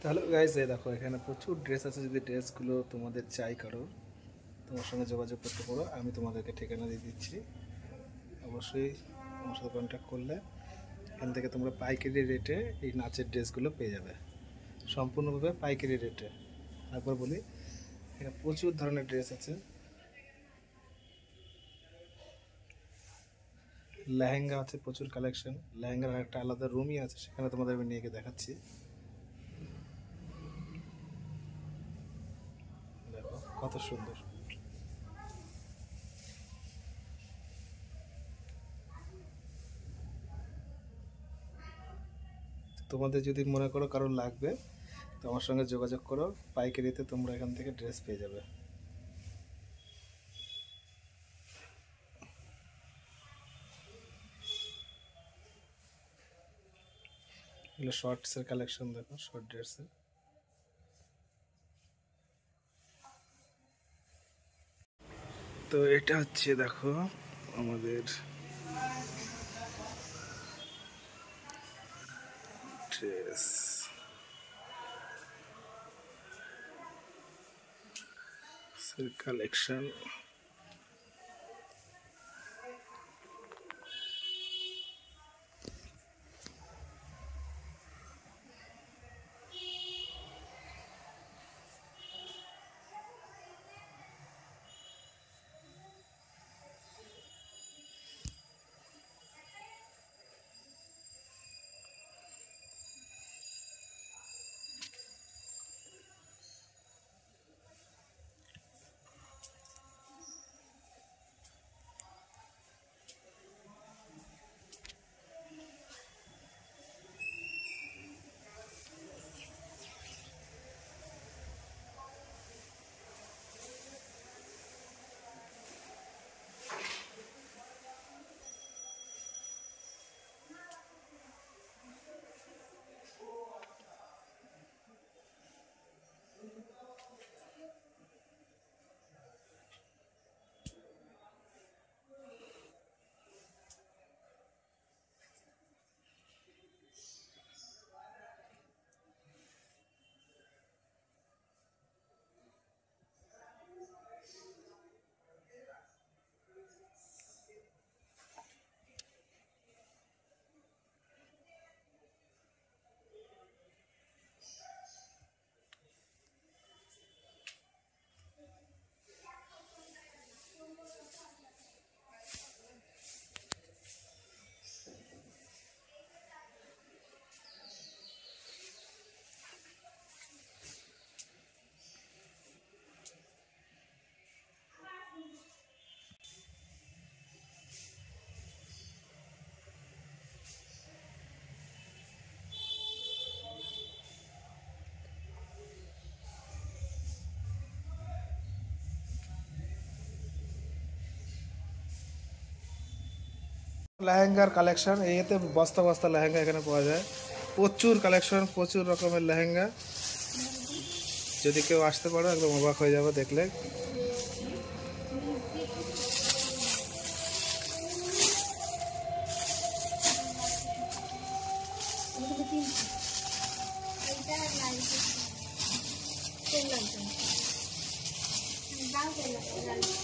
Hello guys, এই দেখো এখানে প্রচুর ড্রেস আছে। যদি ড্রেসগুলো তোমাদের চাই কারো, তোমার সঙ্গে যোগাযোগ করতে পারো। আমি তোমাদেরকে ঠিকানা দিয়ে দিচ্ছি। অবশ্যই আমার সাথে কন্ট্যাক্ট করলে এখান থেকে তোমরা পাইকারি রেটে এই নাচের ড্রেসগুলো পেয়ে যাবে, সম্পূর্ণভাবে পাইকারি রেটে। একবার বলি, এখানে প্রচুর ধরনের ড্রেস আছে। লেহেঙ্গা আছে, প্রচুর কালেকশন। লেহেঙ্গার একটা আলাদা রুমই আছে, সেখানে তোমাদের আমি নিয়ে গিয়ে দেখাচ্ছি। দেখো কত সুন্দর। তোমাদের যদি মনে করো কারোর লাগবে, তো আমার সঙ্গে যোগাযোগ করো। পাইকারিতে তোমরা এখান থেকে ড্রেস পেয়ে যাবে। এগুলো শর্টসের কালেকশন, দেখো শর্ট ড্রেসের। তো এটা হচ্ছে দেখো আমাদের ড্রেস কালেকশন। লেহেঙ্গার কালেকশন, এতে বস্তা বস্তা লেহেঙ্গা এখানে পাওয়া যায়। প্রচুর কালেকশন, প্রচুর রকমের লেহেঙ্গা। যদি কেউ আসতে পারো, একদম অবাক হয়ে যাবে দেখলে। দাও